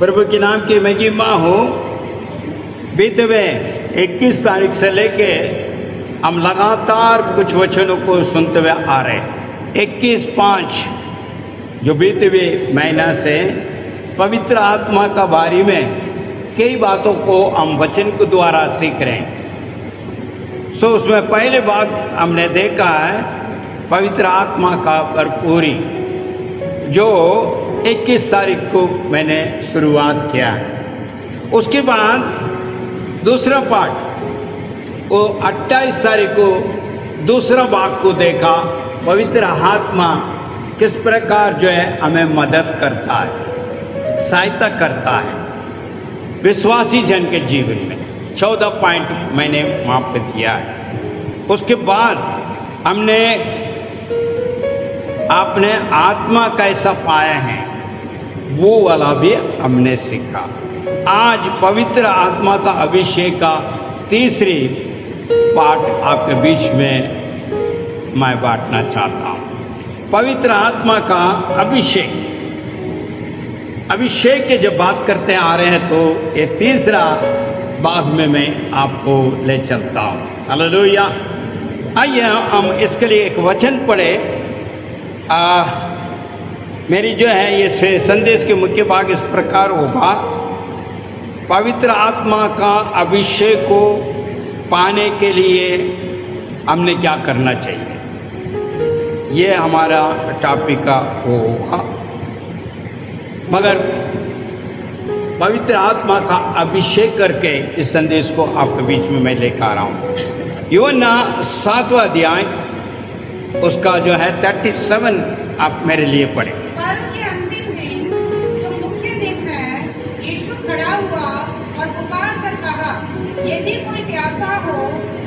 प्रभु के नाम की महिमा हो। बीते हुए 21 तारीख से लेके हम लगातार कुछ वचनों को सुनते हुए आ रहे हैं। 21/5 जो बीते हुए महीना से पवित्र आत्मा का बारे में कई बातों को हम वचन के द्वारा सीख रहे हैं। उसमें पहले बात हमने देखा है पवित्र आत्मा का भरपूरी, जो 21 तारीख को मैंने शुरुआत किया है। उसके बाद दूसरा पाठ वो 28 तारीख को दूसरा भाग को देखा। पवित्र आत्मा किस प्रकार जो है हमें मदद करता है, सहायता करता है विश्वासी जन के जीवन में। 14 पॉइंट मैंने वहाँ पे दिया है। उसके बाद हमने आपने आत्मा कैसा पाया है वो वाला भी हमने सीखा। आज पवित्र आत्मा का अभिषेक का तीसरी पाठ आपके बीच में मैं बांटना चाहता हूँ। पवित्र आत्मा का अभिषेक, अभिषेक की जब बात करते आ रहे हैं तो ये तीसरा भाग में मैं आपको ले चलता हूँ। हालेलुया। आइए हम इसके लिए एक वचन पढ़े। मेरी जो है ये संदेश के मुख्य भाग इस प्रकार होगा। पवित्र आत्मा का अभिषेक को पाने के लिए हमने क्या करना चाहिए, ये हमारा टॉपिक का होगा। मगर पवित्र आत्मा का अभिषेक करके इस संदेश को आपके बीच में मैं लेकर आ रहा हूँ। यूहन्ना 7वां अध्याय उसका जो है 37 आप मेरे लिए पढ़े। पर्व के अंतिम दिन जो मुख्य दिन है, यीशु खड़ा हुआ और पुकार कर कहा, यदि कोई प्यासा हो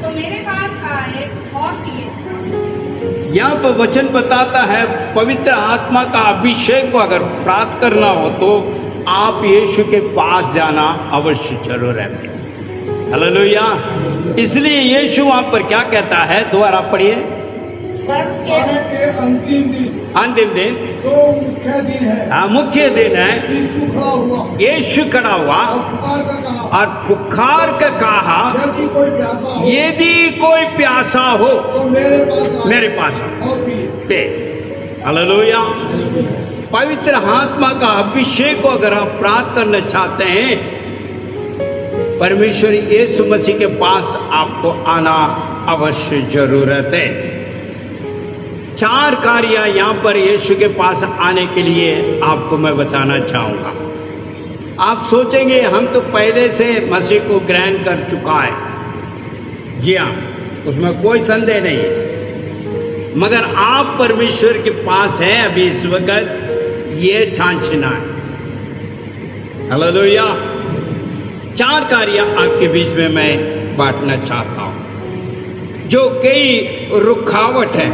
तो मेरे पास आए और पिए। यहाँ पर वचन बताता है पवित्र आत्मा का अभिषेक को अगर प्राप्त करना हो तो आप यीशु के पास जाना अवश्य जरूर है। हालेलुया। इसलिए यीशु वहाँ पर क्या कहता है, दोबारा पढ़िए। पर्व के अंतिम दिन जो मुख्य दिन है, हाँ मुख्य दिन है, यीशु खड़ा हुआ यीशु खड़ा हुआ और पुकार कर कहा, और पुकार कर कहा, यदि कोई प्यासा हो यदि कोई प्यासा हो तो मेरे पास आओ और पिए। हालेलुया। पवित्र आत्मा का अभिषेक को अगर आप प्राप्त करना चाहते हैं, परमेश्वर यीशु मसीह के पास आपको आना अवश्य जरूरत है। 4 कार्य यहाँ पर यीशु के पास आने के लिए आपको मैं बताना चाहूँगा। आप सोचेंगे हम तो पहले से मसीह को ग्रहण कर चुका है। जी हाँ, उसमें कोई संदेह नहीं है। मगर आप परमेश्वर के पास हैं अभी इस वक्त, ये छांछना है। हालेलुया। 4 कार्य आपके बीच में मैं बांटना चाहता हूँ, जो कई रुकावट है,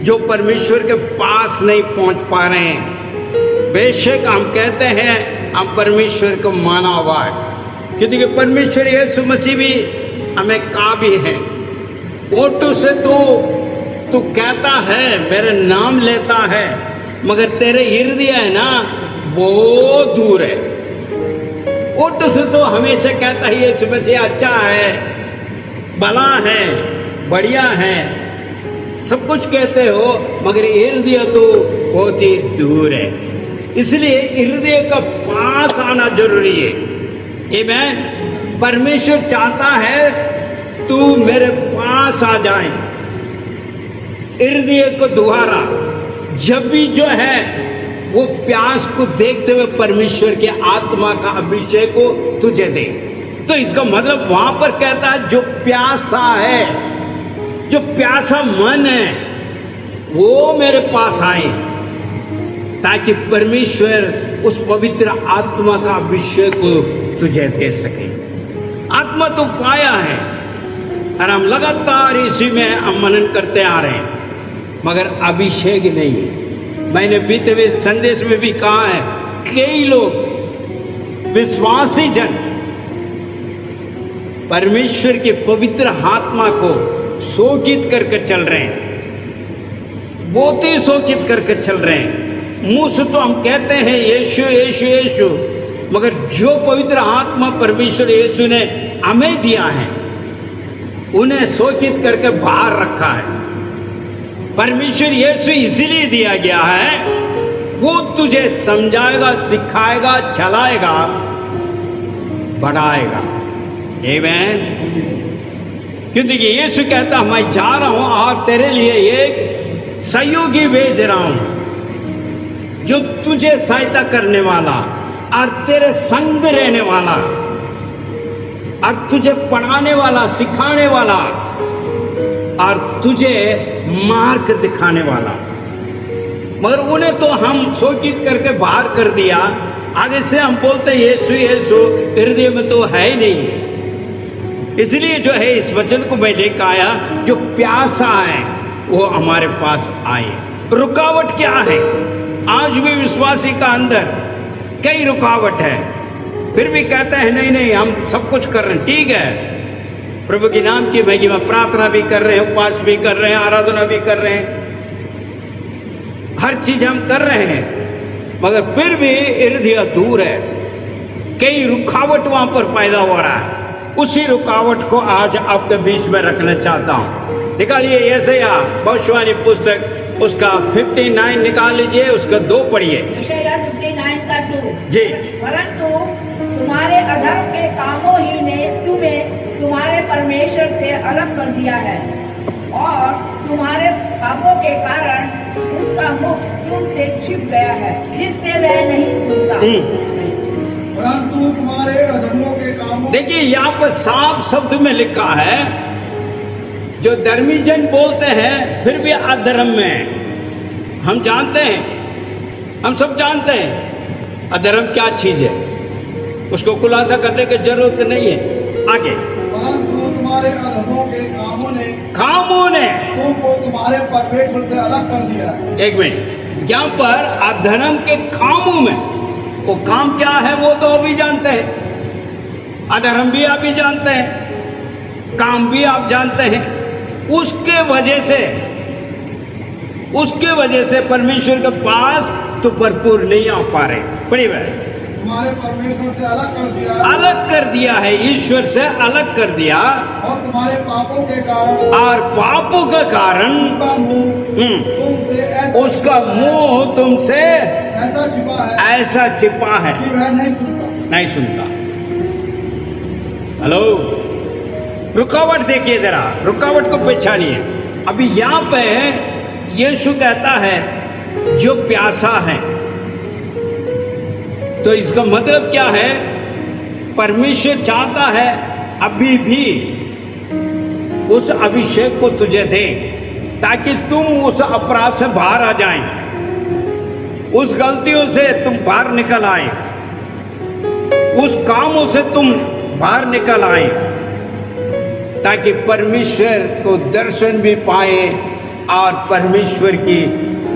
जो परमेश्वर के पास नहीं पहुंच पा रहे हैं। बेशक हम कहते हैं हम परमेश्वर को माना हुआ है, क्योंकि परमेश्वर यीशु मसीह भी हमें कहा भी है, ओटू से तू कहता है, मेरे नाम लेता है, मगर तेरे हृदय है ना बहुत दूर है। ओटू से तो हमेशा कहता है यीशु मसीह अच्छा है, भला है, बढ़िया है, सब कुछ कहते हो, मगर हृदय तो बहुत ही दूर है। इसलिए हृदय का पास आना जरूरी है। आमीन। परमेश्वर चाहता है तू मेरे पास आ जाए। हृदय को दोबारा जब भी जो है वो प्यास को देखते हुए परमेश्वर के आत्मा का अभिषेक को तुझे दे। तो इसका मतलब वहां पर कहता है जो प्यासा है, जो प्यासा मन है, वो मेरे पास आए, ताकि परमेश्वर उस पवित्र आत्मा का अभिषेक को तुझे दे सके। आत्मा तो पाया है और हम लगातार इसी में हम मनन करते आ रहे हैं, मगर अभिषेक नहीं है। मैंने बीते हुए संदेश में भी कहा है, कई लोग विश्वासी जन परमेश्वर के पवित्र आत्मा को शोकित करके चल रहे हैं, बहुत ही शोकित करके चल रहे हैं। मुंह से तो हम कहते हैं यीशु यीशु यीशु, मगर जो पवित्र आत्मा परमेश्वर यीशु ने हमें दिया है, उन्हें शोषित करके बाहर रखा है। परमेश्वर यीशु इसीलिए दिया गया है, वो तुझे समझाएगा, सिखाएगा, चलाएगा, बढ़ाएगा। आमीन। क्योंकि यीशु कहता मैं जा रहा हूं और तेरे लिए एक सहयोगी भेज रहा हूं, जो तुझे सहायता करने वाला और तेरे संग रहने वाला और तुझे पढ़ाने वाला, सिखाने वाला और तुझे मार्ग दिखाने वाला। मगर उन्हें तो हम शोषित करके बाहर कर दिया। आगे से हम बोलते यीशु यीशु, हृदय में तो है ही नहीं। इसलिए जो है इस वचन को मैं लेकर आया, जो प्यासा है वो हमारे पास आए। रुकावट क्या है? आज भी विश्वासी का अंदर कई रुकावट है, फिर भी कहते हैं नहीं नहीं हम सब कुछ कर रहे हैं। ठीक है, प्रभु के नाम की महिमा, प्रार्थना भी कर रहे हैं, उपवास भी कर रहे हैं, आराधना भी कर रहे हैं, हर चीज हम कर रहे हैं, मगर फिर भी हृदय दूर है। कई रुकावट वहां पर पैदा हो रहा है। उसी रुकावट को आज आपके बीच में रखना चाहता हूं। निकालिए यशायाह भविष्यवाणी पुस्तक, उसका 59 निकाल लीजिए, उसका 2 पढ़िए। यशायाह 59 का 2 जी। परंतु तुम्हारे अधर्म के कामों ही ने तुम्हें तुम्हारे परमेश्वर से अलग कर दिया है, और तुम्हारे पापों के कारण उसका मुख तुमसे छिप गया है, जिससे वह नहीं सुनता। परंतु तुम्हारे अधर्मों के कामों, देखिए यहाँ पर साफ शब्द में लिखा है, जो धर्मी जन बोलते हैं फिर भी अधर्म में है। हम जानते हैं, हम सब जानते हैं अधर्म क्या चीज है, उसको खुलासा करने की जरूरत नहीं है। आगे, परंतु तुम्हारे अधर्मों के कामों ने तुमको तुम्हारे परमेश्वर से अलग कर दिया है। एक मिनट, यहाँ पर अधर्म के कामों में, वो काम क्या है वो तो अभी जानते हैं, अधर्म भी आप भी जानते हैं, काम भी आप जानते हैं। उसके वजह से परमेश्वर के पास तो भरपूर नहीं आ पा रहे। बड़ी बात, तुम्हारे परमेश्वर से अलग कर दिया है, अलग कर दिया है, ईश्वर से अलग कर दिया, और तुम्हारे पापों के कारण, और पापों के कारण उसका मुंह तुमसे ऐसा छिपा है कि वह नहीं सुनता। हेलो, रुकावट देखिए जरा, रुकावट को पहचानिए। अभी यहां पे यीशु कहता है जो प्यासा है, तो इसका मतलब क्या है? परमेश्वर चाहता है अभी भी उस अभिषेक को तुझे दे, ताकि तुम उस अपराध से बाहर आ जाएं, उस गलतियों से तुम बाहर निकल आए, उस कामों से तुम बाहर निकल आए, ताकि परमेश्वर को दर्शन भी पाए और परमेश्वर की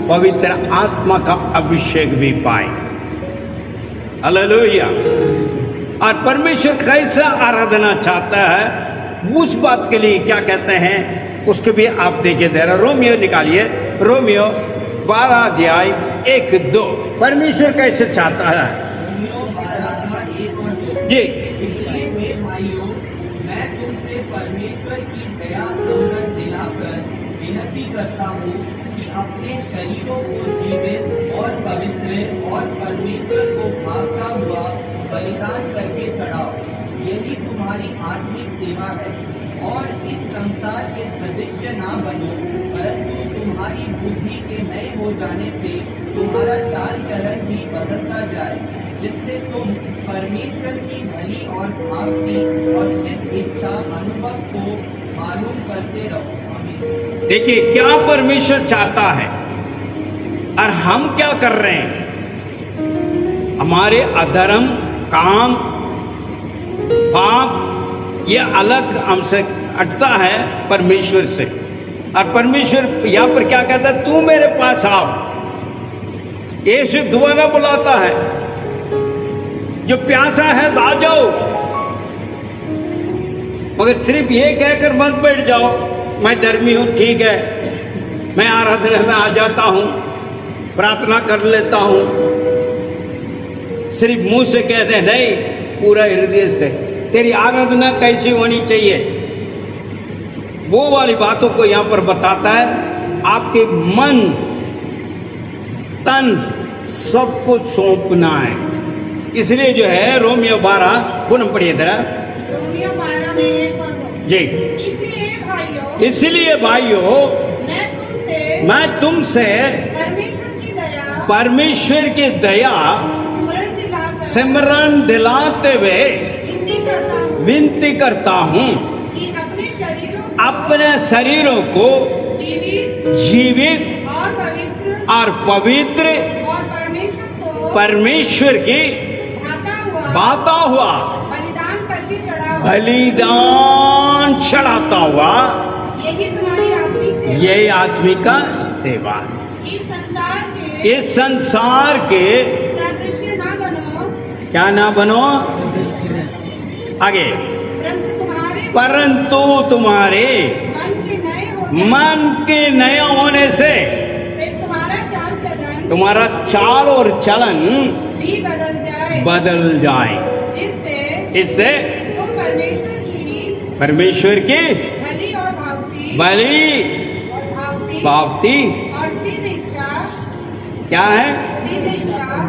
पवित्र आत्मा का अभिषेक भी पाए। हालेलुया। और परमेश्वर कैसा आराधना चाहता है, उस बात के लिए क्या कहते हैं उसके भी आप देखिए। जरा रोमियो निकालिए, रोमियो 12 अध्याय 1-2। परमेश्वर कैसे चाहता है जी? इसलिए मेरे भाइयों, मैं तुमसे परमेश्वर की दया समझ दिलाकर विनती करता हूँ कि अपने शरीरों को जीवित और पवित्र और परमेश्वर को भावता हुआ बलिदान करके चढ़ाओ, यदि तुम्हारी आत्मिक सेवा है। और इस संसार के सदस्य ना बनो, परंतु तुम्हारी बुद्धि के नए हो जाने से तुम्हारा चाल चलन भी बदलता जाए, जिससे तुम परमेश्वर की भली और भावनी और सिद्ध इच्छा अनुभव को मालूम करते रहो। आमीन। देखिए क्या परमेश्वर चाहता है और हम क्या कर रहे हैं। हमारे अधर्म, काम, पाप ये अलग हमसे हटता है परमेश्वर से। और परमेश्वर यहां पर क्या कहता है, तू मेरे पास आओ। यीशु दोबारा बुलाता है, जो प्यासा है आ जाओ। मगर सिर्फ ये कहकर मत बैठ जाओ मैं धर्मी हूं, ठीक है, मैं आराधना में आ जाता हूं, प्रार्थना कर लेता हूं, सिर्फ मुंह से कहते हैं, नहीं, पूरा हृदय से। तेरी आराधना कैसी होनी चाहिए, वो वाली बातों को यहां पर बताता है। आपके मन तन सब कुछ सौंपना है। इसलिए जो है रोमियो 12 पुनः पढ़िए जरा। रोमियो 12 में 1 और 2। जी। इसलिए भाइयों मैं तुमसे परमेश्वर की दया सिमरन दिलाते हुए विनती करता हूँ कि अपने शरीरों को जीवित और पवित्र और परमेश्वर की भाता हुआ बलिदान चढ़ाता हुआ यही आत्मिका सेवा है। इस संसार के सदृश ना बनो, क्या ना बनो, आगे, परंतु तुम्हारे मन के नए होने से तुम्हारा चाल और चलन भी बदल जाए, इससे परमेश्वर की भली भावती क्या है,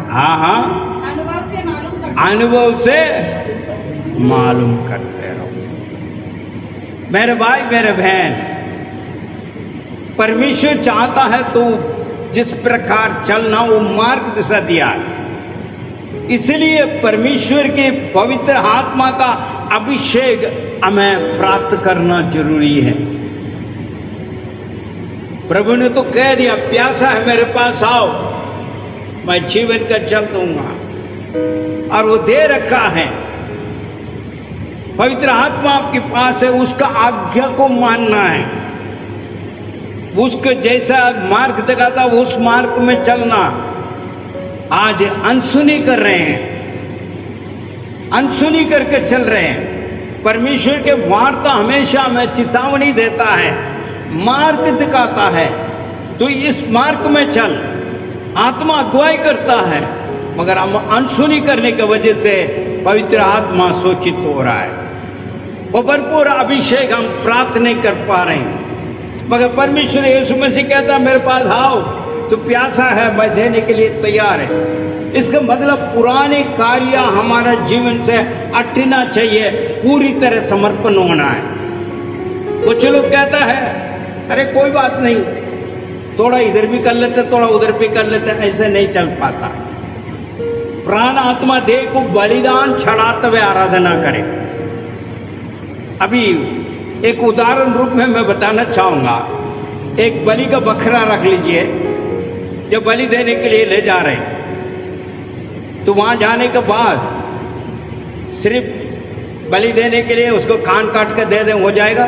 हाँ हाँ, अनुभव से मालूम करते रहो। मेरे भाई मेरे बहन, परमेश्वर चाहता है तो जिस प्रकार चलना, वो मार्ग दिशा दिया है। इसलिए परमेश्वर के पवित्र आत्मा का अभिषेक हमें प्राप्त करना जरूरी है। प्रभु ने तो कह दिया, प्यासा है मेरे पास आओ, मैं जीवन का जल दूंगा, और वो दे रखा है। पवित्र आत्मा आपके पास है, उसका आज्ञा को मानना है, उसको जैसा मार्ग दिखाता उस मार्ग में चलना। आज अनसुनी कर रहे हैं, अनसुनी करके चल रहे हैं। परमेश्वर के वार्ता हमेशा हमें चेतावनी देता है, मार्ग दिखाता है, तो इस मार्ग में चल। आत्मा अगुवाई करता है, मगर हम अनसुनी करने की वजह से पवित्र आत्मा शोषित हो रहा है। वो भरपूर अभिषेक हम प्राप्त नहीं कर पा रहे हैं। मगर परमेश्वर यीशु मसीह कहता है, मेरे पास आओ, तो प्यासा है, मैं देने के लिए तैयार है। इसका मतलब पुराने कार्य हमारा जीवन से हटना चाहिए, पूरी तरह समर्पण होना है। कुछ लोग कहता है, अरे कोई बात नहीं, थोड़ा इधर भी कर लेते, थोड़ा उधर भी कर लेते, ऐसे नहीं चल पाता। प्राण आत्मा देह को बलिदान चढ़ाते हुए आराधना करें। अभी एक उदाहरण रूप में मैं बताना चाहूंगा। एक बलि का बकरा रख लीजिए, जो बलि देने के लिए ले जा रहे हैं, तो वहां जाने के बाद सिर्फ बलि देने के लिए उसको कान काट के दे दें, हो जाएगा?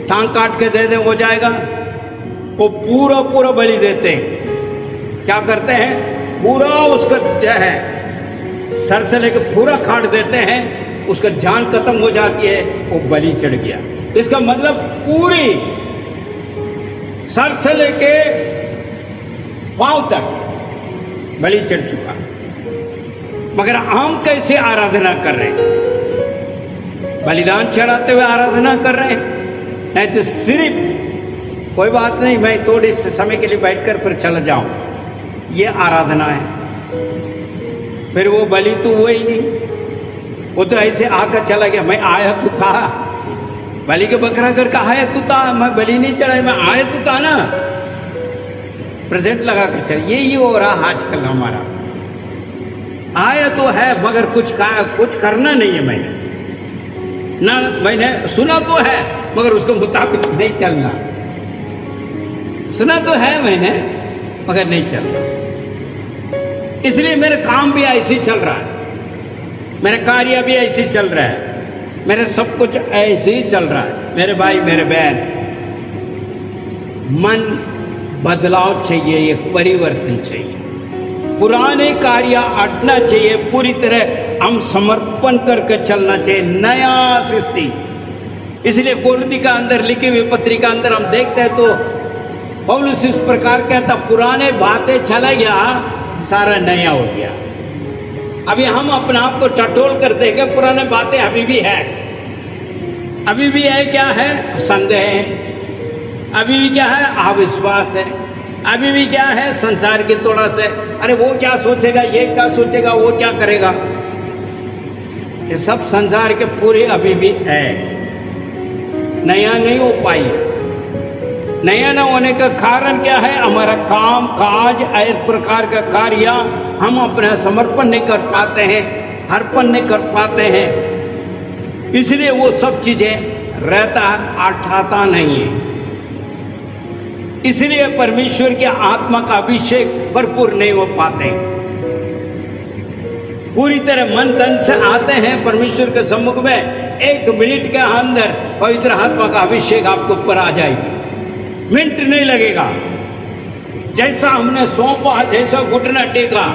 टांग काट के दे दें, हो जाएगा? वो पूरा पूरा बलि देते हैं। क्या करते हैं? पूरा उसका जो है सर से लेकर पूरा काट देते हैं, उसका जान खत्म हो जाती है, वो बलि चढ़ गया। इसका मतलब पूरी सर से लेके पांव तक बलि चढ़ चुका। मगर हम कैसे आराधना कर रहे हैं? बलिदान चढ़ाते हुए आराधना कर रहे हैं, नहीं तो सिर्फ कोई बात नहीं, मैं थोड़े समय के लिए बैठकर फिर चला जाऊं, ये आराधना है। फिर वो बलि तो हुआ ही नहीं, वो तो ऐसे आकर चला गया। मैं आया तो था, बलि के बकरा करके आया तो था, मैं बलि नहीं चढ़ाया, मैं आया तो था ना, प्रेजेंट लगा कर चल। यही हो रहा आजकल हमारा, आया तो है मगर कुछ करना नहीं है। मैंने सुना तो है मगर उसके मुताबिक नहीं चलना। सुना तो है मैंने मगर नहीं चलना। इसलिए मेरा काम भी ऐसे ही चल रहा है, मेरा कार्य भी ऐसे ही चल रहा है, मेरा सब कुछ ऐसे ही चल रहा है। मेरे भाई मेरे बहन, मन बदलाव चाहिए, एक परिवर्तन चाहिए, पुराने कार्य हटना चाहिए, पूरी तरह हम समर्पण करके चलना चाहिए, नया सृष्टि। इसलिए कोरिन्थी का अंदर लिखी हुई पत्रिका अंदर हम देखते हैं तो पौलुस इस प्रकार कहता, पुराने बातें चला गया, सारा नया हो गया। अभी हम अपने आप को टटोल कर देंगे, पुराने बातें अभी भी है। अभी भी है, क्या है? संदेह है। अभी भी क्या है? अविश्वास है। अभी भी क्या है? संसार की तोड़ा से, अरे वो क्या सोचेगा, ये क्या सोचेगा, वो क्या करेगा, ये सब संसार के पूरे अभी भी है। नया नहीं हो पाई। नया न होने का कारण क्या है? हमारा काम काज, एक प्रकार का कार्य हम अपना समर्पण नहीं कर पाते हैं, अर्पण नहीं कर पाते हैं, इसलिए वो सब चीजें रहता अठाता नहीं है। इसलिए परमेश्वर के आत्मा का अभिषेक भरपूर नहीं हो पाते। पूरी तरह मन तन से आते हैं परमेश्वर के सम्मुख में, 1 मिनट के अंदर पवित्र आत्मा का अभिषेक आपको ऊपर आ जाएगी। मिनट नहीं लगेगा। जैसा हमने सौंपा, जैसा घुटना टेका,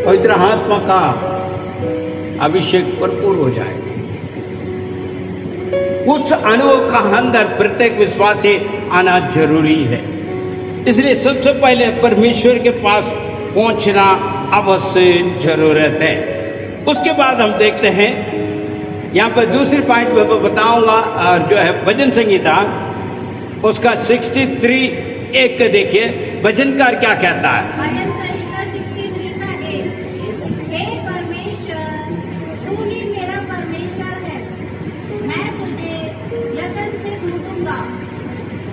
पवित्र आत्मा का अभिषेक भरपूर हो जाएगा। उस अनुभव का अंदर प्रत्येक विश्वासी आना जरूरी है। इसलिए सबसे पहले परमेश्वर के पास पहुंचना अवश्य जरूरत है। उसके बाद हम देखते हैं, यहाँ पर दूसरी पॉइंट में बताऊंगा, और जो है भजन संगीता उसका 63:1 देखिए, भजनकार क्या कहता है। भजन संहिता 63 का 1, हे परमेश्वर, तू ही मेरा परमेश्वर है, मैं तुझे यत्न से ढूंढूंगा,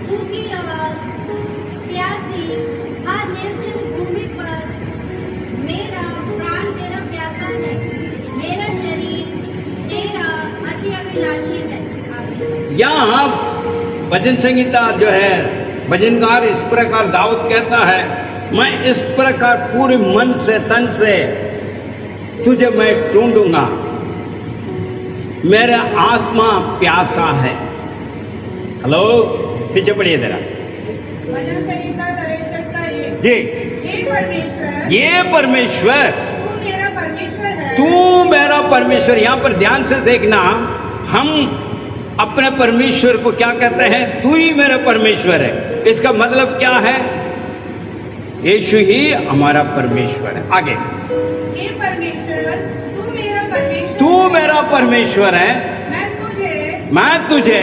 सूखी और प्यासी हर निर्जल भूमि पर मेरा प्राण तेरा प्यासा है, मेरा शरीर तेरा अति अभिलाषी है। यहाँ भजन संगीता जो है, भजनकार इस प्रकार दाऊद कहता है, मैं इस प्रकार पूरे मन से तन से तुझे मैं ढूंढूंगा, मेरा आत्मा प्यासा है। हेलो, पीछे पड़िए जरा। भजन संहिता 63 का 1, जी, हे परमेश्वर, ये परमेश्वर, तू मेरा परमेश्वर है, तू मेरा परमेश्वर। यहाँ पर ध्यान से देखना, हम अपने परमेश्वर को क्या कहते हैं? तू ही मेरा परमेश्वर है। इसका मतलब क्या है? यीशु ही हमारा परमेश्वर है। आगे, हे परमेश्वर, तू मेरा परमेश्वर, तू मेरा परमेश्वर है, मैं तुझे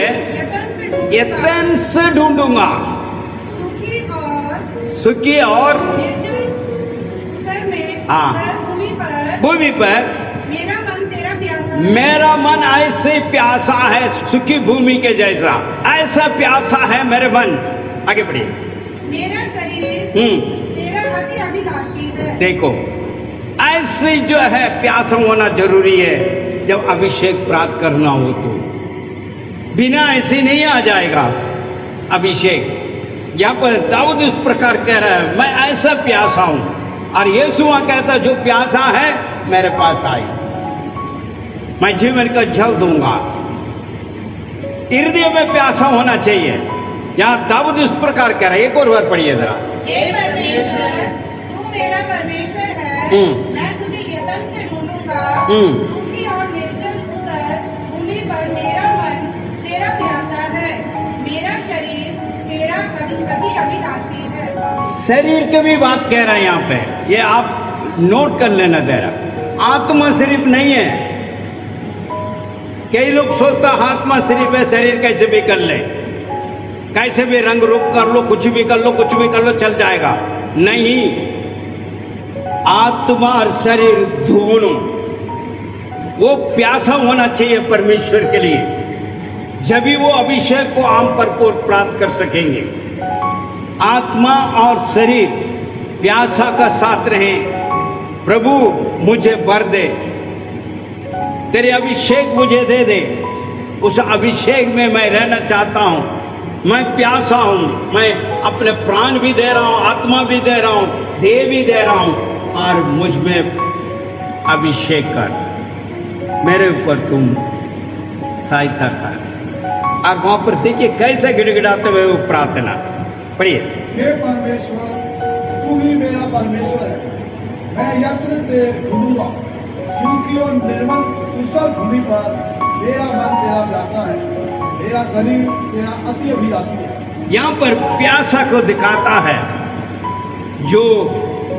यत्न से ढूंढूंगा, सुखी और हाँ, भूमि पर मेरा मन ऐसे प्यासा है, सुखी भूमि के जैसा ऐसा प्यासा है मेरे मन। आगे बढ़िए। मेरा शरीर तेरा अति अभिलाषी है। देखो, ऐसे जो है प्यासा होना जरूरी है। जब अभिषेक प्राप्त करना हो तो बिना ऐसे नहीं आ जाएगा अभिषेक। यहाँ पर दाऊद इस प्रकार कह रहा है, मैं ऐसा प्यासा हूं, और यीशु कहता जो प्यासा है मेरे पास आई, मैं जीवन का जल दूंगा। हृदय में प्यासा होना चाहिए। यहाँ दाऊद इस प्रकार कह रहा है। एक और बार पढ़िए जरा। हे परमेश्वर, तू मेरा परमेश्वर है, मैं तुझे यत्न से ढूंढूंगा, सूखी और निर्जल ऊसर भूमि पर मेरा मन तेरा प्यासा है, मेरा शरीर तेरा अति अभिलाषी है। शरीर की भी बात कह रहा है यहाँ पे, ये आप नोट कर लेना जरा। आत्मा सिर्फ नहीं है। कई लोग सोचता आत्मा सिर्फ है, शरीर कैसे भी कर ले, कैसे भी रंग रूप कर लो, कुछ भी कर लो, कुछ भी कर लो, चल जाएगा। नहीं, आत्मा और शरीर दोनों वो प्यासा होना चाहिए परमेश्वर के लिए, जब भी वो अभिषेक को आम भरपूर प्राप्त कर सकेंगे। आत्मा और शरीर प्यासा का साथ रहे। प्रभु मुझे भर दे, तेरे अभिषेक मुझे दे दे, उस अभिषेक में मैं रहना चाहता हूं, मैं प्यासा हूं, मैं अपने प्राण भी दे रहा हूं, आत्मा भी दे रहा हूं, देह भी दे रहा हूं, और मुझ में अभिषेक कर, मेरे ऊपर तुम सहायता कर। और वहां पर देखिए कैसे गिड़गिड़ाते हुए वो प्रार्थना पढ़िए। हे परमेश्वर, तू ही मेरा परमेश्वर है, मैं यत्न से ढूंढूंगा, सूखी और निर्मल ऊसर भूमि पर मेरा मन तेरा प्यासा है, मेरा शरीर तेरा अति अभिलाषी है। यहाँ पर प्यासा को दिखाता है। जो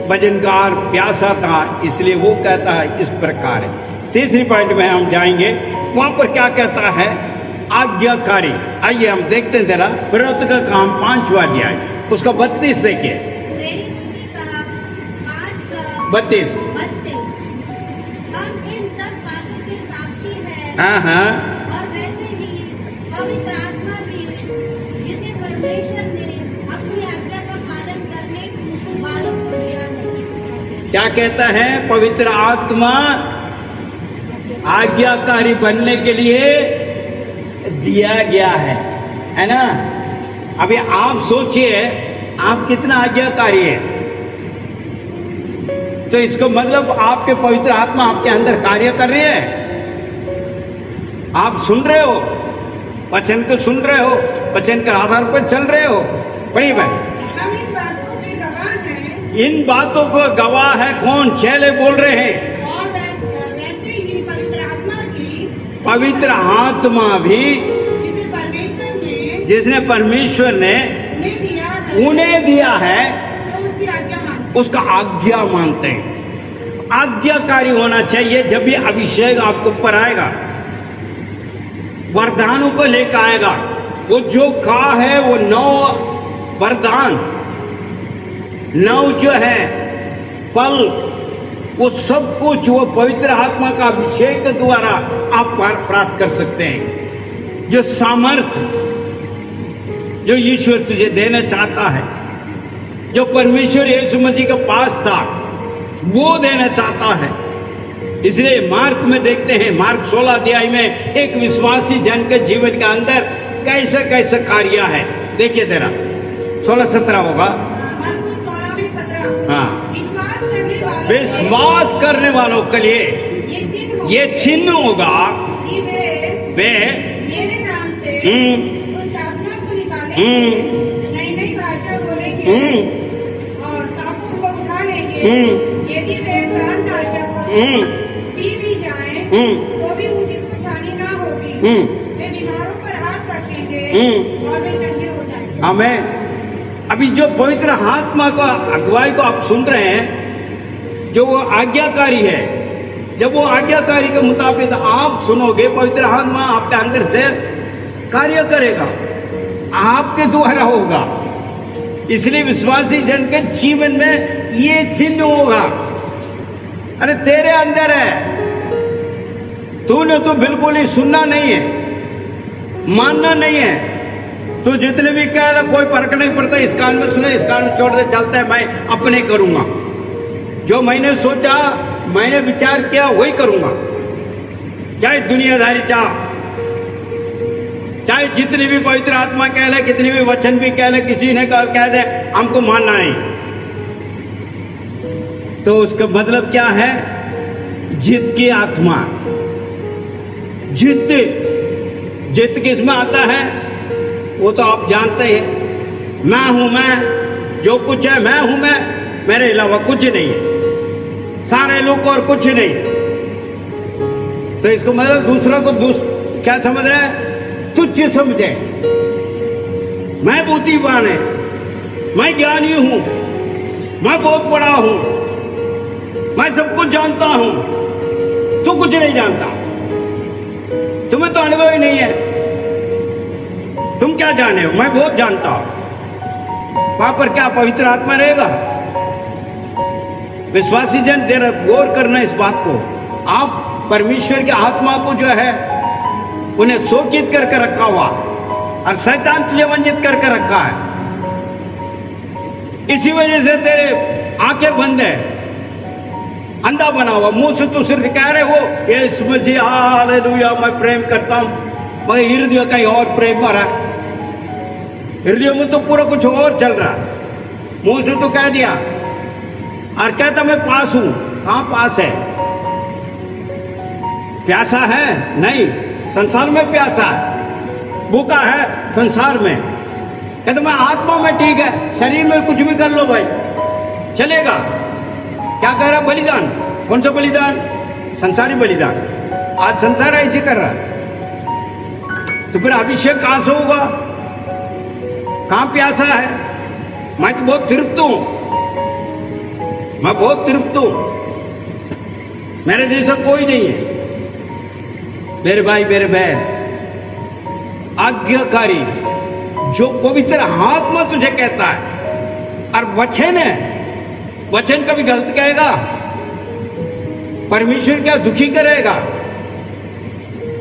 भजनकार प्यासा था, इसलिए वो कहता है इस प्रकार है। तीसरी पॉइंट में हम जाएंगे, वहां पर क्या कहता है, आज्ञाकारी। आइए हम देखते हैं जरा प्रवृत्ति का काम 5वां अध्याय उसका 32 देखिए। प्रेरित का 5 का 32। हम इन सब बातों के साक्षी हैं। हाँ। और वैसे ही पवित्र आत्मा भी जिसे परमेश्वर ने अपनी आज्ञा का पालन करने वालों को दिया है। क्या कहता है, पवित्र आत्मा आज्ञाकारी बनने के लिए दिया गया है ना। अभी आप सोचिए आप कितना आज्ञाकारी है, तो इसको मतलब आपके पवित्र आत्मा आपके अंदर कार्य कर रही है। आप सुन रहे हो, वचन को सुन रहे हो, वचन के आधार पर चल रहे हो। पढ़िए भाई। हम इन बातों के गवाह हैं। इन बातों को गवाह है कौन? चेले बोल रहे हैं। और वैसे ही पवित्र आत्मा की, पवित्र आत्मा भी जिसने परमेश्वर ने दिया है, उन्हें दिया है, तो उसकी आज्ञा मानते, उसका आज्ञा मानते हैं। आज्ञाकारी होना चाहिए। जब भी अभिषेक आपको ऊपर आएगा, वरदानों को लेकर आएगा, वो जो कहा है वो 9 वरदान, 9 जो है पल, वो सब कुछ वो पवित्र आत्मा का अभिषेक के द्वारा आप प्राप्त कर सकते हैं। जो सामर्थ्य जो ईश्वर तुझे देना चाहता है, जो परमेश्वर यीशु मसीह के पास था, वो देना चाहता है। इसलिए मार्क में देखते हैं, मार्क 16 अध्याय में एक विश्वासी जन के जीवन के अंदर कैसे कैसे कार्य है। देखिए तेरा 16-17 होगा। मरकुस 16 में 17। हाँ, विश्वास करने वालों के लिए ये चिन्ह होगा कि वे मेरे नाम से दुष्ट आत्मा को निकालेंगे, नई भाषा बोलेंगे और सांपों को उठा लेंगे। यदि वे प्राणनाशक पी भी जाएं, तो भी उनकी कुछ हानि ना होगी। वे बीमारों पर हाथ रखेंगे और वे चंगे हो जाएंगे। हमें अभी जो पवित्र आत्मा का अगुवाई को आप सुन रहे हैं, जो वो आज्ञाकारी है, जब वो आज्ञाकारी के मुताबिक आप सुनोगे, पवित्र आत्मा आपके अंदर से कार्य करेगा, आपके द्वारा होगा। इसलिए विश्वासी जन के जीवन में ये चिन्ह होगा। अरे तेरे अंदर है, तूने तो बिल्कुल ही सुनना नहीं है, मानना नहीं है। तो जितने भी कह रहा, कोई फर्क नहीं पड़ता, इस कान में सुने, इस कान में छोड़ दे, चलता है, मैं अपने करूंगा। जो मैंने सोचा, मैंने विचार किया, वही करूंगा। चाहे दुनियादारी चाहे जितनी भी पवित्र आत्मा कह ले, कितनी भी वचन भी कह ले, किसी ने कह दे हमको मानना नहीं, तो उसका मतलब क्या है? जित की आत्मा। जित किसमें आता है वो तो आप जानते हैं। मैं हूं, मैं जो कुछ है मैं हूं, मैं, मेरे अलावा कुछ नहीं है, सारे लोग और कुछ नहीं। तो इसको मतलब दूसरों को क्या समझ रहे हैं? तुच्छ समझे। मैं बुद्धिमान है, मैं ज्ञानी हूं, मैं बहुत बड़ा हूं, मैं सब कुछ जानता हूं, तू कुछ नहीं जानता, तुम्हें तो अनुभव ही नहीं है, तुम क्या जाने हो, मैं बहुत जानता हूं। वहां पर क्या पवित्र आत्मा रहेगा? विश्वासी जन जरा गौर करना इस बात को। आप परमेश्वर की आत्मा को जो है उन्हें शोकित करके रखा हुआ, और शैतान तुझे वंचित करके रखा है। इसी वजह से तेरे आंखें बंद है, अंधा बना हुआ, मुंह से तू सिर्फ कह रहे हो यीशु मसीह हालेलुया मैं प्रेम करता हूं, मगर हृदय कहीं और प्रेम भरा है। हृदय में तो पूरा कुछ और चल रहा है। मुंह से तो कह दिया और कहता मैं पास हूं। कहां पास है? प्यासा है? नहीं, संसार में प्यासा है, भूखा है संसार में। कहते मैं आत्मा में ठीक है, शरीर में कुछ भी कर लो भाई चलेगा। क्या कह रहा? बलिदान। कौन सा बलिदान? संसारी बलिदान। आज संसार ऐसे कर रहा है, तो फिर अभिषेक कहां से होगा? कहां प्यासा है? मैं तो बहुत तृप्त हूं, मैं बहुत तृप्त हूं, मेरे जैसा कोई नहीं है। मेरे भाई मेरे बहन, आज्ञाकारी जो पवित्र आत्मा तुझे कहता है, और वचन है, वचन कभी गलत कहेगा? परमेश्वर क्या दुखी करेगा,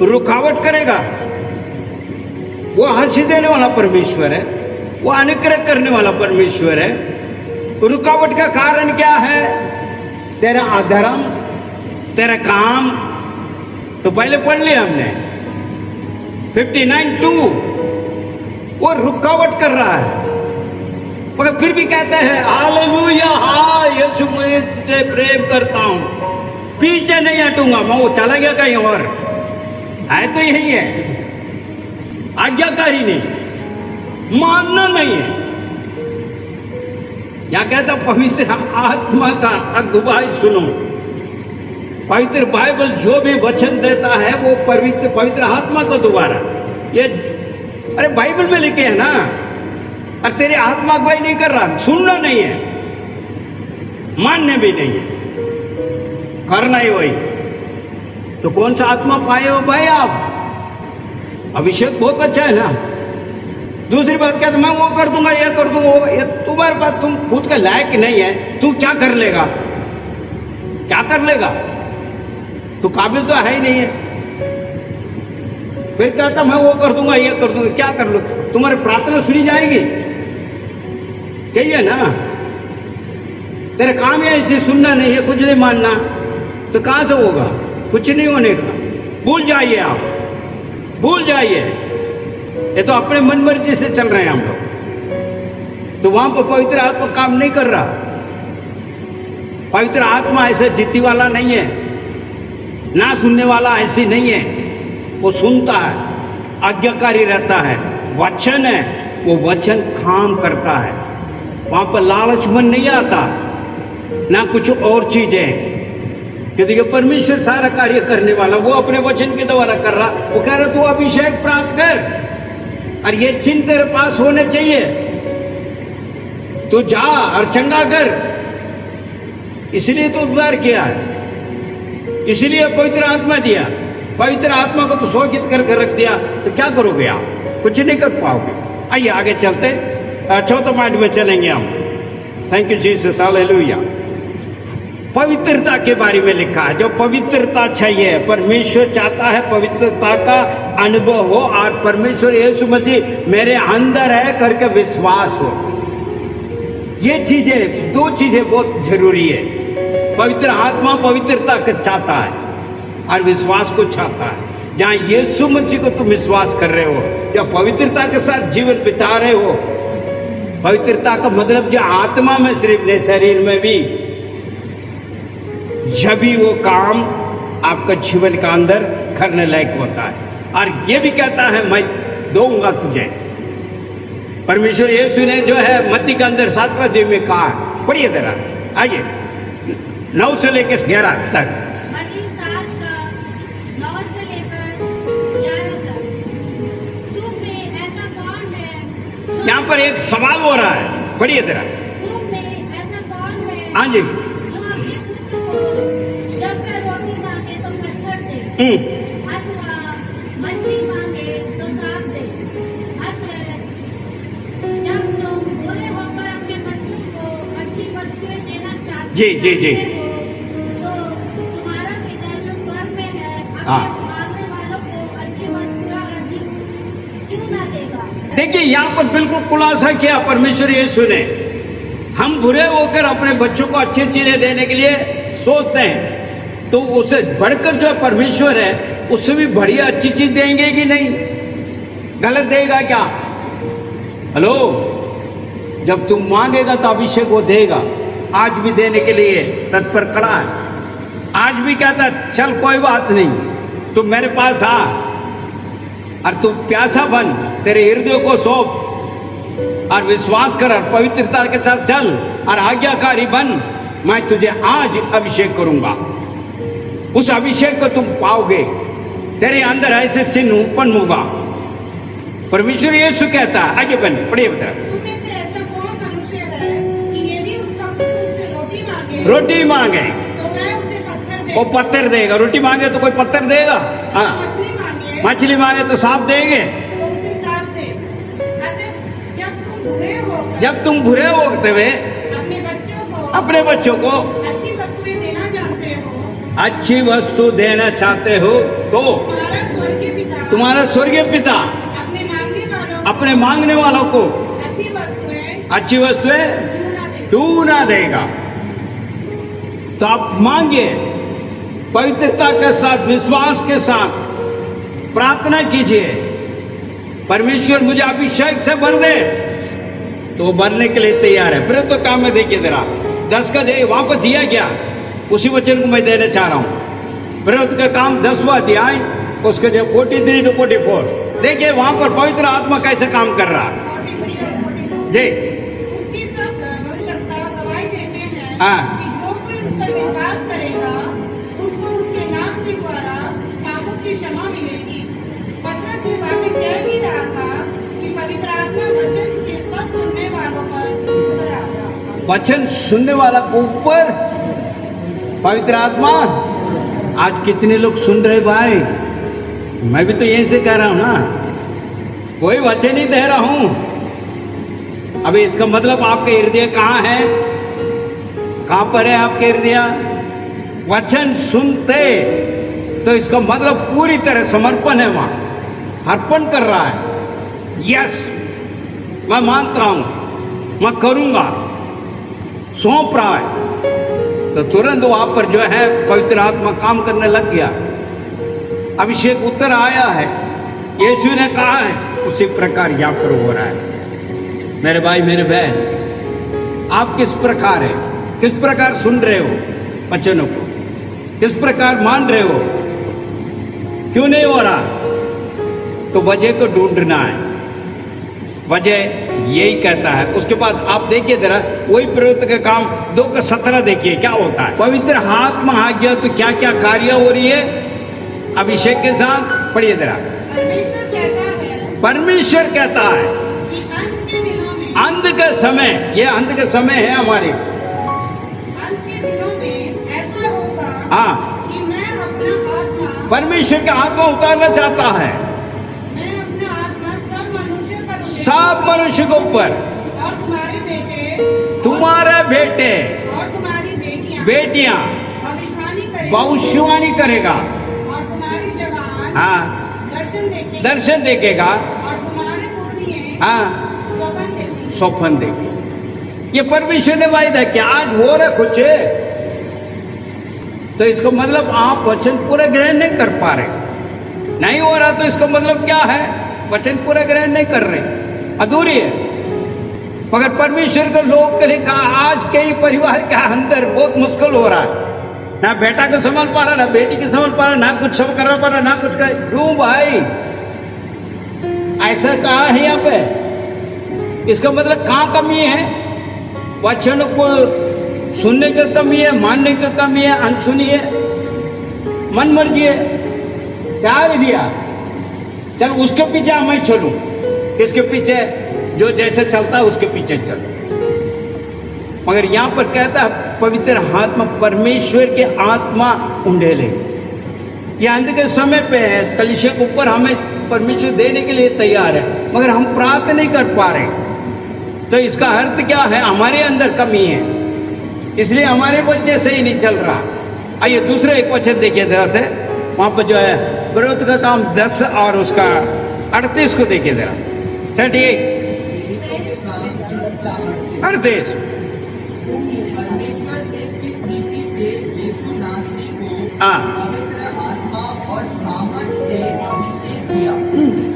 रुकावट करेगा? वो हंसी देने वाला परमेश्वर है, वो अनुग्रह करने वाला परमेश्वर है। रुकावट का कारण क्या है? तेरा अधर्म, तेरा काम। तो पहले पढ़ लिया हमने 59:2, वो रुकावट कर रहा है, मगर फिर भी कहते हैं हालेलुया, हाँ यीशु मैं तुझे प्रेम करता हूं, पीछे नहीं हटूंगा। मैं वो चला गया कहीं और, है तो यही है, आज्ञाकारी नहीं, मानना नहीं है। या कहता पवित्र आत्मा का अगुवाई सुनो। पवित्र बाइबल जो भी वचन देता है वो पवित्र आत्मा को द्वारा, ये अरे बाइबल में लिखे है ना। और तेरी आत्मा अगुवाई नहीं कर रहा, सुनना नहीं है, मानने भी नहीं है, करना ही वही। तो कौन सा आत्मा पाए हो भाई आप? अभिषेक बहुत अच्छा है ना। दूसरी बात क्या, तो मैं वो कर दूंगा, ये कर दूंगा, ये तुम्हारे पास, तुम खुद का लायक नहीं है, तू क्या कर लेगा? क्या कर लेगा? तू काबिल तो है ही नहीं है। फिर कहता मैं वो कर दूंगा, ये कर दूंगा, क्या कर लो? तुम्हारी प्रार्थना सुनी जाएगी? चाहिए ना। तेरे काम है इसे सुनना नहीं है, कुछ नहीं मानना, तो कहां से होगा? कुछ नहीं होने का। भूल जाइए आप, भूल जाइए। ये तो अपने मन मर्जी से चल रहे हैं हम लोग, तो वहां पर पवित्र आत्मा काम नहीं कर रहा। पवित्र आत्मा ऐसे जीती वाला नहीं है, ना सुनने वाला ऐसी नहीं है। वो सुनता है, आज्ञाकारी रहता है, वचन है, वो वचन काम करता है। वहां पर लालच मन नहीं आता, ना कुछ और चीजें। क्योंकि ये परमेश्वर सारा कार्य करने वाला, वो अपने वचन के द्वारा कर रहा। वो कह रहा तू अभिषेक प्राप्त कर, और ये चिन्ह तेरे पास होने चाहिए, तू जा और चंगा कर। इसलिए तो उद्धार किया है, इसलिए पवित्र आत्मा दिया। पवित्र आत्मा को तो शोकित करके रख दिया, तो क्या करोगे आप? कुछ नहीं कर पाओगे। आइए आगे चलते, चौथे पॉइंट में चलेंगे हम। Thank you Jesus, hallelujah. पवित्रता के बारे में लिखा है, जो पवित्रता चाहिए, परमेश्वर चाहता है पवित्रता का अनुभव हो, और परमेश्वर यीशु मसीह मेरे अंदर है करके विश्वास हो। ये चीजें, दो चीजें बहुत जरूरी है। पवित्र आत्मा पवित्रता को चाहता है और विश्वास को चाहता है। जहां यीशु मसीह को तुम विश्वास कर रहे हो, या पवित्रता के साथ जीवन बिता रहे हो, पवित्रता का मतलब जो आत्मा में सिर्फ नहीं, शरीर में भी, जब भी वो काम आपका जीवन का अंदर करने लायक होता है। और ये भी कहता है मैं दूंगा तुझे। परमेश्वर यीशु ने जो है मत्ती के अंदर 7वें अध्याय में कहा, पढ़िए जरा, आइए 9 से लेकर 11 तक। मत्ती 7 का 9 से लेकर 11 तक। तुम में ऐसा कौन है? यहाँ पर एक सवाल हो रहा है, पढ़िए जरा। तुम में ऐसा कौन है? हाँ जी। जो अपने पुत्र को जब वह रोटी मांगे तो पत्थर दे, अथवा मछली मांगे तो सांप दे। अतः जब तुम बुरे होकर अपने बच्चों को अच्छी वस्तुएं देना चाहते जी, जी, जी। हो, तो तुम्हारा पिता जो स्वर्ग में है अपने हाँ। मांगने वालों को अच्छी वस्तुएं और अधिक क्यों ना देगा? देखिए यहाँ पर बिल्कुल खुलासा किया परमेश्वर यीशु ने। हम बुरे होकर अपने बच्चों को अच्छी चीजें देने के लिए सोचते हैं, तो उसे बढ़कर जो परमेश्वर है उससे भी बढ़िया अच्छी चीज देंगे कि नहीं? गलत देगा क्या? हेलो, जब तुम मांगेगा तो अभिषेक वो देगा। आज भी देने के लिए तत्पर खड़ा है। आज भी कहता है चल कोई बात नहीं, तुम मेरे पास आ और तू प्यासा बन, तेरे हृदय को सौंप और विश्वास कर, पवित्रता के साथ चल और आज्ञाकारी बन। मैं तुझे आज अभिषेक करूंगा। उस अभिषेक को तुम पाओगे, तेरे अंदर ऐसे चिन्ह उत्पन्न होगा। परमेश्वर यीशु कहता है, आगे बन, पढ़िए बेटा। तुम में से ऐसा कौन मनुष्य है कि यदि उसका पुत्र उससे रोटी मांगे रोटी मांगे तो वह उसे पत्थर वो दे। पत्थर देगा। रोटी मांगे तो कोई पत्थर देगा? हाँ। मछली मांगे मछली मांगे तो सांप देंगे? तो उसे सांप दे। अतः जब तुम बुरे होते हुए अपने बच्चों को अच्छी वस्तुएं देना जानते हो, अच्छी वस्तु देना चाहते हो तो तुम्हारा स्वर्गीय पिता तुम्हारा स्वर्गीय पिता अपने मांगने वालों को अपने मांगने वालों को अच्छी वस्तुएं क्यों ना देगा? तो आप मांगिए, पवित्रता के साथ, विश्वास के साथ प्रार्थना कीजिए, परमेश्वर मुझे अभिषेक से भर दे, तो वो भरने के लिए तैयार है। फिर तो काम में देखिए जरा 10 का जय वहां पर दिया गया, उसी वचन को मैं देना चाह रहा हूं। फिर का काम 10वां अध्याय, उसके जो 43 to 44 देखिए वहां पर पवित्र आत्मा कैसे काम कर रहा है। जी उसकी सब भविष्यवक्ता गवाही देते हैं हाँ। कि जो कोई उस पर विश्वास करेगा उसको उसके नाम के द्वारा पापों की क्षमा मिलेगी। पत्रस ये बातें कह ही रहा था कि पवित्र आत्मा वचन के सब सुनने वालों पर उतर आता। वचन सुनने वाला को ऊपर पवित्र आत्मा। आज कितने लोग सुन रहे भाई? मैं भी तो यहीं से कह रहा हूं ना, कोई वचन ही दे रहा हूं। अभी इसका मतलब आपके हृदय कहाँ है? कहां पर है आपके हृदय? वचन सुनते तो इसका मतलब पूरी तरह समर्पण है, वहां अर्पण कर रहा है। यस, मैं मानता हूं, मैं करूंगा, सौंप रहा है, तो तुरंत वहां पर जो है पवित्र आत्मा काम करने लग गया। अभिषेक उत्तर आया है, यीशु ने कहा है, उसी प्रकार यहाँ पर हो रहा है। मेरे भाई मेरे बहन, आप किस प्रकार है, किस प्रकार सुन रहे हो वचनों को, किस प्रकार मान रहे हो? क्यों नहीं हो रहा? तो वजह को ढूंढना है। वजह यही कहता है। उसके बाद आप देखिए जरा वही प्रवृत्ति का काम 2:17 देखिए क्या होता है। पवित्र आत्मा आ गया तो क्या क्या कार्य हो रही है अभिषेक के साथ? पढ़िए जरा। परमेश्वर कहता है कि अंत के दिनों में, अंत के समय, ये अंत के समय है हमारे। अंत के दिनों में ऐसा होगा हाँ, कि मैं अपना आत्मा, परमेश्वर का आत्मा उतारना चाहता है मैं अपना आत्मा सब मनुष्य पर उतारूंगा। सब मनुष्य के ऊपर। और तुम्हारे बेटे, तुम्हारे बेटे और तुम्हारी बेटियां भविष्यवाणी करेंगे, भविष्यवाणी करेगा। और तुम्हारी जवान हाँ, दर्शन देखेंगे, दर्शन देखेगा। और तुम्हारे पुरनिये हाँ, स्वप्न देखेंगे। स्वप्न देखे। ये परमेश्वर ने वायदा कि आज हो रहा कुछ, तो इसका मतलब आप वचन पूरा ग्रहण नहीं कर पा रहे। नहीं हो रहा तो इसका मतलब क्या है? वचन पूरा ग्रहण नहीं कर रहे, अधूरी है। मगर परमेश्वर के लोग के लिए कहा, आज कई परिवार के अंदर बहुत मुश्किल हो रहा है, ना बेटा को संभाल पा रहा, ना बेटी को संभाल पा रहा, ना कुछ सब कर पा रहा, ना कुछ कर। क्यों भाई? ऐसा कहा है यहाँ पे? इसका मतलब कहाँ कमी है? वचन को सुनने की कमी है, मानने की कमी है, अनसुनी है, मन मर्जी है। क्या दिया? चल उसके पीछे मैं चलूं। किसके पीछे? जो जैसे चलता है उसके पीछे चल। मगर यहां पर कहता है पवित्र आत्मा, परमेश्वर के आत्मा उंडेले। यह अंत के समय पे है, कलीसिया के ऊपर हमें परमेश्वर देने के लिए तैयार है, मगर हम प्रार्थना नहीं कर पा रहे। तो इसका अर्थ क्या है? हमारे अंदर कमी है, इसलिए हमारे बच्चे सही नहीं चल रहा। आइए दूसरे एक वचन देखिए जरा से, वहां पर जो है विरोध का काम 10 और उसका 38 को देखिए जरा। 38 38 परमेश्वर ने किस रीति से यीशु नासरी को हाँ। पवित्र आत्मा और सामर्थ से अभिषेक किया,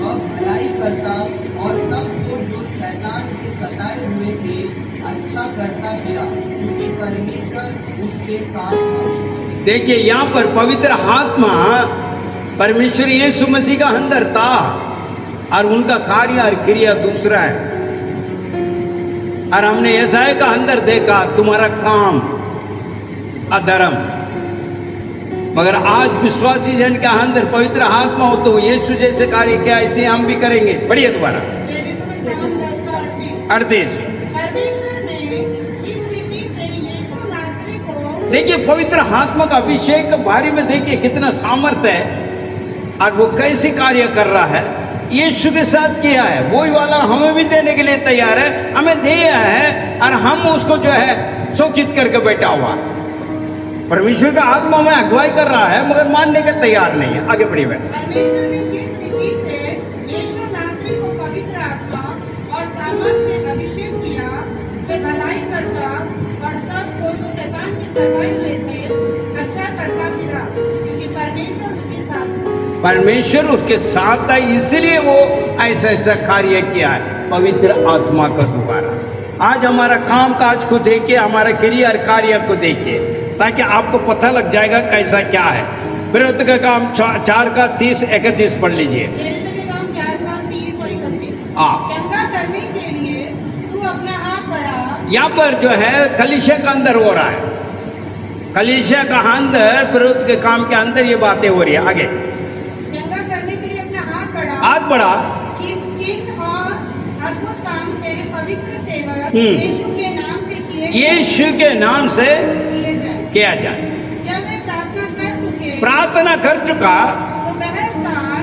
वह भलाई करता और सबको जो शैतान के सताए हुए थे अच्छा करता गया, क्योंकि परमेश्वर उसके साथ था। देखिए यहां पर पवित्र आत्मा परमेश्वर यीशु मसीह का अंदर था, और उनका कार्य और क्रिया दूसरा है। और हमने यशायाह का अंदर देखा, तुम्हारा काम अधर्म। मगर आज विश्वासी जन के अंदर पवित्र आत्मा हो तो यीशु जैसे कार्य किया, ऐसे हम भी करेंगे। पढ़िए दोबारा। 38 38 परमेश्वर ने इस रीति से यीशु नासरी को देखिए पवित्र आत्मा का अभिषेक के बारे में देखिए कितना सामर्थ्य है और वो कैसे कार्य कर रहा है। यीशु के साथ किया है, वही वाला हमें भी देने के लिए तैयार है, हमें दिया है और हम उसको जो है शोषित करके बैठा हुआ है। परमेश्वर का आत्मा में अगुवाई कर रहा है मगर मानने के तैयार नहीं है। आगे बढ़िए बहन। परमेश्वर ने किस रीति से यीशु नासरी को पवित्र आत्मा और सामर्थ से अभिषेक किया, वे भलाई करता और सबको जो शैतान की सरवाई में थे अच्छा करता फिरा, क्योंकि परमेश्वर उसके साथ था। परमेश्वर उसके साथ था, इसलिए वो ऐसा ऐसा कार्य किया है पवित्र आत्मा का द्वारा। आज हमारा काम काज को देखिए, हमारा क्रिया कार्य को देखिए, ताकि आपको पता लग जाएगा कैसा क्या है। फिर का काम 4:30-31 पढ़ लीजिए। प्रेरितों के काम 4:30 और 31। हाँ। चंगा करने के लिए तू अपना हाथ बढ़ा। यहाँ पर जो है कलीसिया का अंदर हो रहा है, कलीसिया का अंदर फिर के काम के अंदर ये बातें हो रही है। आगे चंगा करने के लिए अपना हाथ बढ़ा कि चिन्ह और अद्भुत काम तेरे पवित्र सेवक यीशु के नाम से यीशु के नाम से किया जाए। जब मैं प्रार्थना कर चुका तो वह स्थान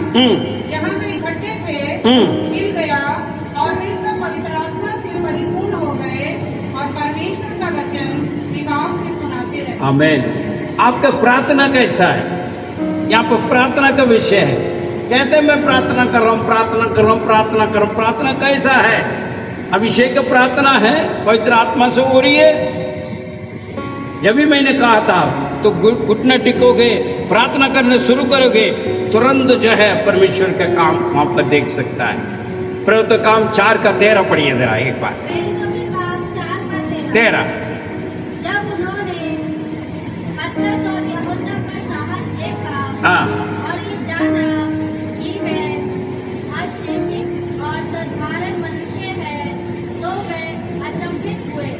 जहाँ मैं इकट्ठे थे हिल गया और वे सब पवित्र आत्मा से परिपूर्ण हो गए और परमेश्वर का वचन विभाव से सुनाते रहे। आमीन। आपका प्रार्थना कैसा है? यहाँ पर प्रार्थना का विषय है। कहते हैं मैं प्रार्थना कर रहा हूँ, प्रार्थना कर रहा हूँ, प्रार्थना कर रहा हूँ। प्रार्थना कैसा है? अभिषेक का प्रार्थना है, पवित्र आत्मा से हो रही है। जब भी मैंने कहा था तो घुटने टिकोगे, प्रार्थना करने शुरू करोगे, तुरंत जो है परमेश्वर का काम वहां पर देख सकता है। प्रभु काम 4:13 पढ़िए जरा एक बार। 13। जब उन्होंने पतरस और यूहन्ना का साहस देखा और ये जाना कि वे अशिक्षित और साधारण मनुष्य है, तो वे अचंभित हुए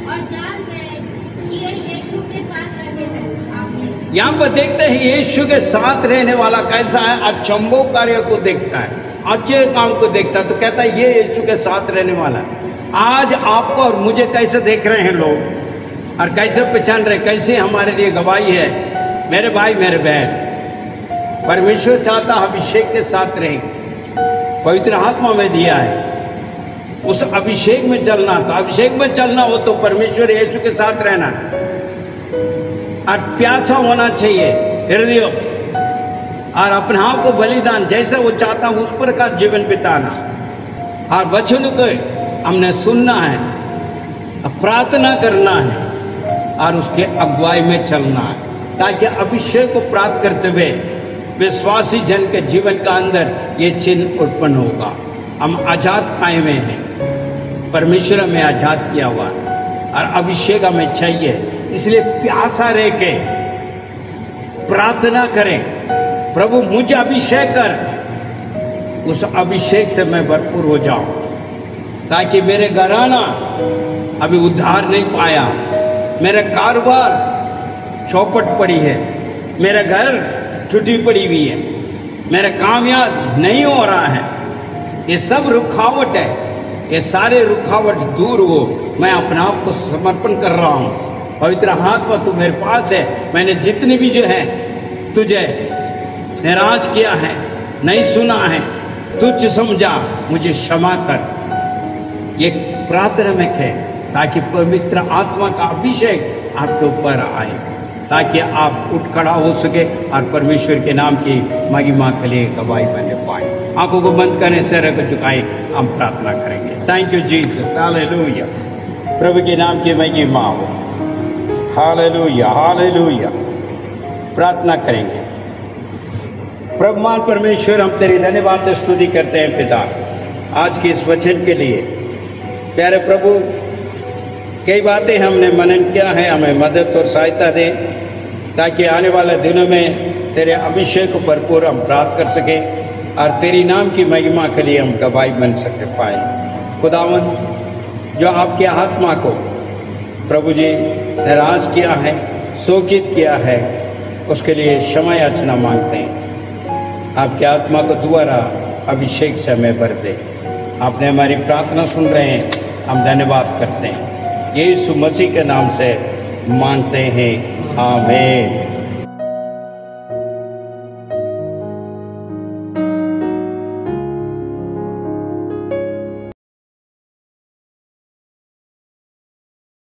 और जान गए कि ये यीशु के साथ रहते हैं। यहाँ पर देखते हैं यीशु के साथ रहने वाला कैसा है। अचंभो कार्य को देखता है, अच्छे काम को देखता है, तो कहता है ये यीशु के साथ रहने वाला है। आज आपको और मुझे कैसे देख रहे हैं लोग और कैसे पहचान रहे, कैसे हमारे लिए गवाही है। मेरे भाई मेरे बहन, परमेश्वर चाहता अभिषेक के साथ रहे, पवित्र आत्मा में दिया है, उस अभिषेक में चलना था। अभिषेक में चलना हो तो परमेश्वर यीशु के साथ रहना और प्यासा होना चाहिए हृदय और अपने आप को बलिदान जैसा वो चाहता उस प्रकार जीवन बिताना और वचन को हमने सुनना है, प्रार्थना करना है और उसके अगुवाई में चलना है, ताकि अभिषेक को प्राप्त करते हुए विश्वासी जन के जीवन का अंदर ये चिन्ह उत्पन्न होगा। हम आजाद पाए हुए हैं, परमेश्वर हमें आजाद किया हुआ और अभिषेक हमें चाहिए। इसलिए प्यासा रह के प्रार्थना करें, प्रभु मुझे अभिषेक कर, उस अभिषेक से मैं भरपूर हो जाऊं, ताकि मेरे घराना अभी उद्धार नहीं पाया, मेरा कारोबार चौपट पड़ी है, मेरा घर छुट्टी पड़ी हुई है, मेरा कामयाब नहीं हो रहा है, ये सब रुकावट है, ये सारे रुकावट दूर हो। मैं अपने आप को समर्पण कर रहा हूँ, पवित्र आत्मा तू मेरे पास है। मैंने जितने भी जो है तुझे निराश किया है, नहीं सुना है, तुझ समझा, मुझे क्षमा कर। ये प्रार्थना में कहे ताकि पवित्र आत्मा का अभिषेक आपके ऊपर आए, ताकि आप उठ खड़ा हो सके और परमेश्वर के नाम की महिमा के लिए गवाही बने पाए। आंखों को बंद करें, सिर को झुकाएं, हम प्रार्थना करेंगे। Thank you Jesus, hallelujah. प्रभु के नाम की महिमा हो, हालेलुया हालेलुया। प्रार्थना करेंगे। प्रभु मान परमेश्वर, हम तेरी धन्यवाद स्तुति करते हैं पिता, आज के इस वचन के लिए। प्यारे प्रभु, कई बातें हमने मनन किया है, हमें मदद और सहायता दे, ताकि आने वाले दिनों में तेरे अभिषेक को भरपूर हम प्राप्त कर सकें और तेरी नाम की महिमा के लिए हम गवाही बन सके पाए। खुदावन, जो आपके आत्मा को प्रभु जी निराश किया है, शोकित किया है, उसके लिए क्षमा याचना मांगते हैं। आपके आत्मा को दोबारा अभिषेक से हमें भर दे। आपने हमारी प्रार्थना सुन रहे हैं, हम धन्यवाद करते हैं। यीशु मसीह के नाम से मानते हैं। आमीन।